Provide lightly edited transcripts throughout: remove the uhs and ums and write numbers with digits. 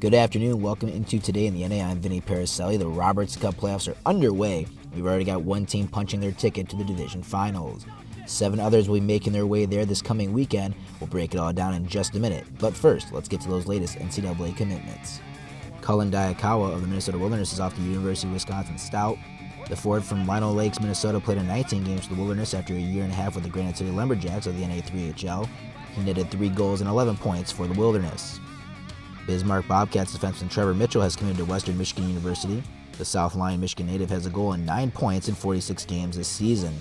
Good afternoon. Welcome into Today in the NA. I'm Vinny Paracelli. The Roberts Cup playoffs are underway. We've already got one team punching their ticket to the division finals. 7 others will be making their way there this coming weekend. We'll break it all down in just a minute. But first, let's get to those latest NCAA commitments. Cullen Diakawa of the Minnesota Wilderness is off the University of Wisconsin Stout. The forward from Lino Lakes, Minnesota played in 19 games for the Wilderness after a year and a half with the Granite City Lumberjacks of the NA3HL. He netted 3 goals and 11 points for the Wilderness. Bismarck Bobcats defenseman Trevor Mitchell has committed to Western Michigan University. The South Lyon, Michigan native has a goal and 9 points in 46 games this season.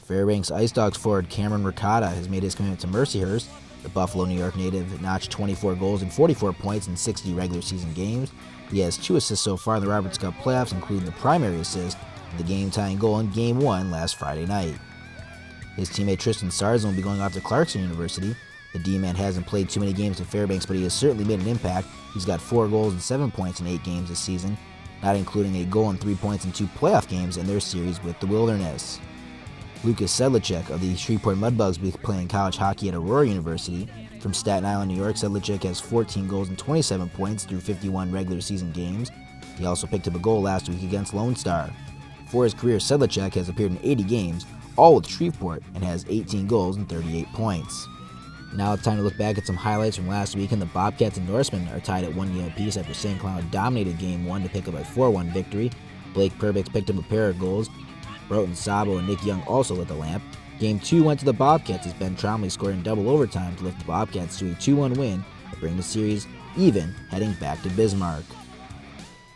Fairbanks Ice Dogs forward Cameron Ricotta has made his commitment to Mercyhurst. The Buffalo, New York native notched 24 goals and 44 points in 60 regular season games. He has 2 assists so far in the Roberts Cup playoffs, including the primary assist and the game-tying goal in Game 1 last Friday night. His teammate Tristan Sarzan will be going off to Clarkson University. The D-man hasn't played too many games in Fairbanks, but he has certainly made an impact. He's got 4 goals and 7 points in 8 games this season, not including a goal and 3 points in 2 playoff games in their series with the Wilderness. Lucas Sedlicek of the Shreveport Mudbugs will be playing college hockey at Aurora University. From Staten Island, New York, Sedlicek has 14 goals and 27 points through 51 regular season games. He also picked up a goal last week against Lone Star. For his career, Sedlicek has appeared in 80 games, all with Shreveport, and has 18 goals and 38 points. Now it's time to look back at some highlights from last week, and the Bobcats and Norsemen are tied at 1 game apiece after St. Cloud dominated Game 1 to pick up a 4-1 victory. Blake Perbix picked up a pair of goals. Broughton Sabo and Nick Young also lit the lamp. Game 2 went to the Bobcats as Ben Tromley scored in double overtime to lift the Bobcats to a 2-1 win and bring the series even heading back to Bismarck.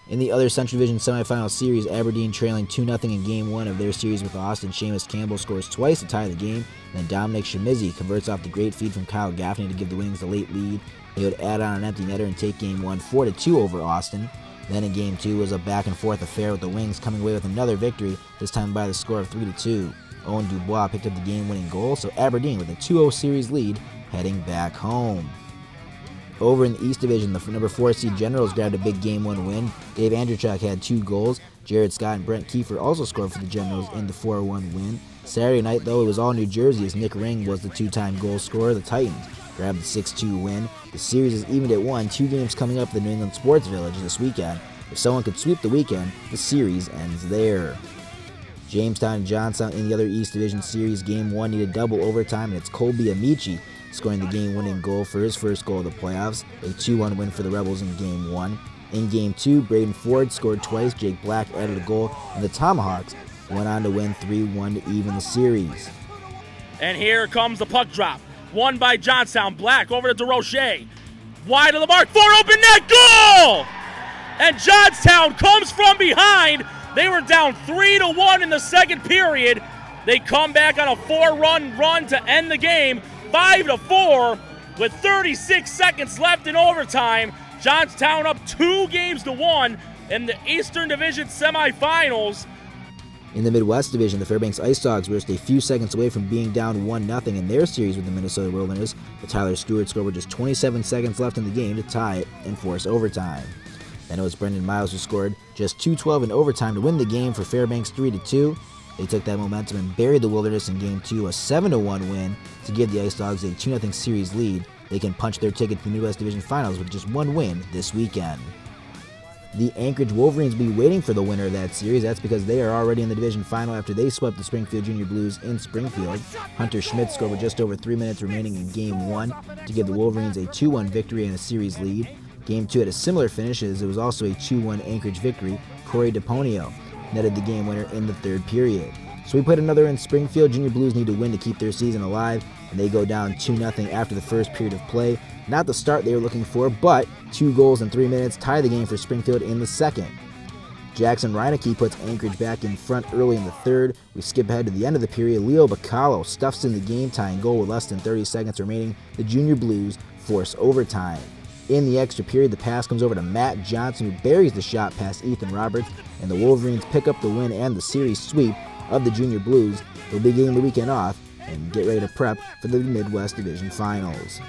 In the other Central Division semifinal series, Aberdeen trailing 2-0 in Game 1 of their series with Austin. Seamus Campbell scores twice to tie the game, and then Dominic Shimizi converts off the great feed from Kyle Gaffney to give the Wings the late lead. They would add on an empty netter and take Game 1 4-2 over Austin. Then in Game 2 was a back-and-forth affair with the Wings coming away with another victory, this time by the score of 3-2. Owen Dubois picked up the game-winning goal, so Aberdeen with a 2-0 series lead heading back home. Over in the East Division, the number 4 seed Generals grabbed a big Game 1 win. Dave Andrzejczak had 2 goals. Jared Scott and Brent Kiefer also scored for the Generals in the 4-1 win. Saturday night, though, it was all New Jersey as Nick Ring was the 2-time goal scorer. The Titans grabbed the 6-2 win. The series is evened at 1, 2 games coming up at the New England Sports Village this weekend. If someone could sweep the weekend, the series ends there. Jamestown Johnson in the other East Division series, Game 1 needed double overtime, and it's Colby Amici scoring the game-winning goal for his first goal of the playoffs, a 2-1 win for the Rebels in Game 1. In Game 2, Braden Ford scored twice, Jake Black added a goal, and the Tomahawks went on to win 3-1 to even the series. And here comes the puck drop. Won by Johnstown. Black over to DeRoche. Wide of the mark. Ford open net. Goal! And Johnstown comes from behind. They were down 3-1 in the second period. They come back on a 4-run run to end the game. 5-4 with 36 seconds left in overtime. Johnstown up 2-1 in the Eastern Division semifinals. In the Midwest Division, the Fairbanks Ice Dogs were just a few seconds away from being down 1-0 in their series with the Minnesota Wilderness, but Tyler Stewart scored with just 27 seconds left in the game to tie it and force overtime. Then it was Brendan Miles who scored just 2:12 in overtime to win the game for Fairbanks 3-2. They took that momentum and buried the Wilderness in Game 2, a 7-1 win to give the Ice Dogs a 2-0 series lead. They can punch their ticket to the Midwest Division Finals with just 1 win this weekend. The Anchorage Wolverines will be waiting for the winner of that series. That's because they are already in the division final after they swept the Springfield Junior Blues in Springfield. Hunter Schmidt scored with just over 3 minutes remaining in Game 1 to give the Wolverines a 2-1 victory and a series lead. Game 2 had a similar finish as it was also a 2-1 Anchorage victory. Corey DePonio netted the game winner in the third period. So we put another in. Springfield Junior Blues need to win to keep their season alive, and they go down 2-0 after the first period of play. Not the start they were looking for, but 2 goals in 3 minutes tie the game for Springfield in the second. Jackson Reineke puts Anchorage back in front early in the third. We skip ahead to the end of the period. Leo Bacallo stuffs in the game-tying goal with less than 30 seconds remaining. The Junior Blues force overtime. In the extra period, the pass comes over to Matt Johnson, who buries the shot past Ethan Roberts, and the Wolverines pick up the win and the series sweep of the Junior Blues. They'll be getting the weekend off and get ready to prep for the Midwest Division Finals.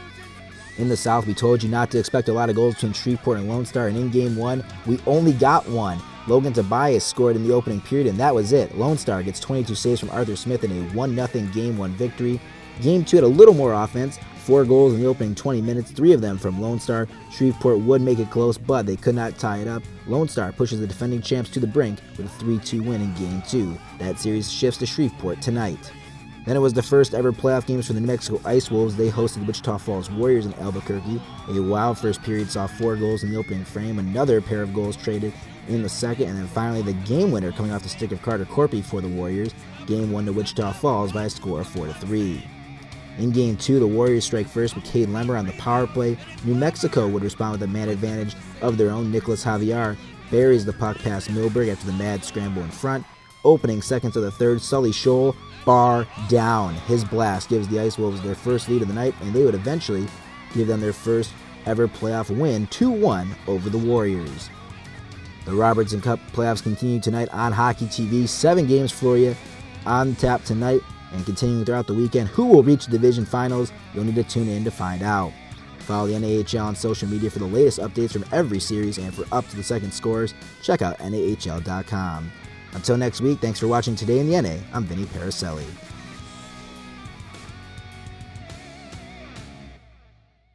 In the South, we told you not to expect a lot of goals between Shreveport and Lone Star, and in Game 1, we only got one. Logan Tobias scored in the opening period, and that was it. Lone Star gets 22 saves from Arthur Smith in a 1-0 Game 1 victory. Game 2 had a little more offense. 4 goals in the opening 20 minutes, 3 of them from Lone Star. Shreveport would make it close, but they could not tie it up. Lone Star pushes the defending champs to the brink with a 3-2 win in Game 2. That series shifts to Shreveport tonight. Then it was the first ever playoff games for the New Mexico Ice Wolves. They hosted the Wichita Falls Warriors in Albuquerque. A wild first period saw 4 goals in the opening frame, another pair of goals traded in the second, and then finally the game winner coming off the stick of Carter Corpy for the Warriors. Game 1 to Wichita Falls by a score of 4-3. In Game 2, the Warriors strike first with Cade Lemmer on the power play. New Mexico would respond with a man advantage of their own. Nicholas Javier buries the puck past Milberg after the mad scramble in front. Opening seconds of the third, Sully Scholl, bar down. His blast gives the Ice Wolves their first lead of the night, and they would eventually give them their first ever playoff win, 2-1 over the Warriors. The Robertson Cup playoffs continue tonight on Hockey TV. 7 games for you on tap tonight and continuing throughout the weekend. Who will reach the division finals? You'll need to tune in to find out. Follow the NAHL on social media for the latest updates from every series, and for up-to-the-second scores, check out NAHL.com. Until next week, thanks for watching Today in the NA. I'm Vinny Paracelli.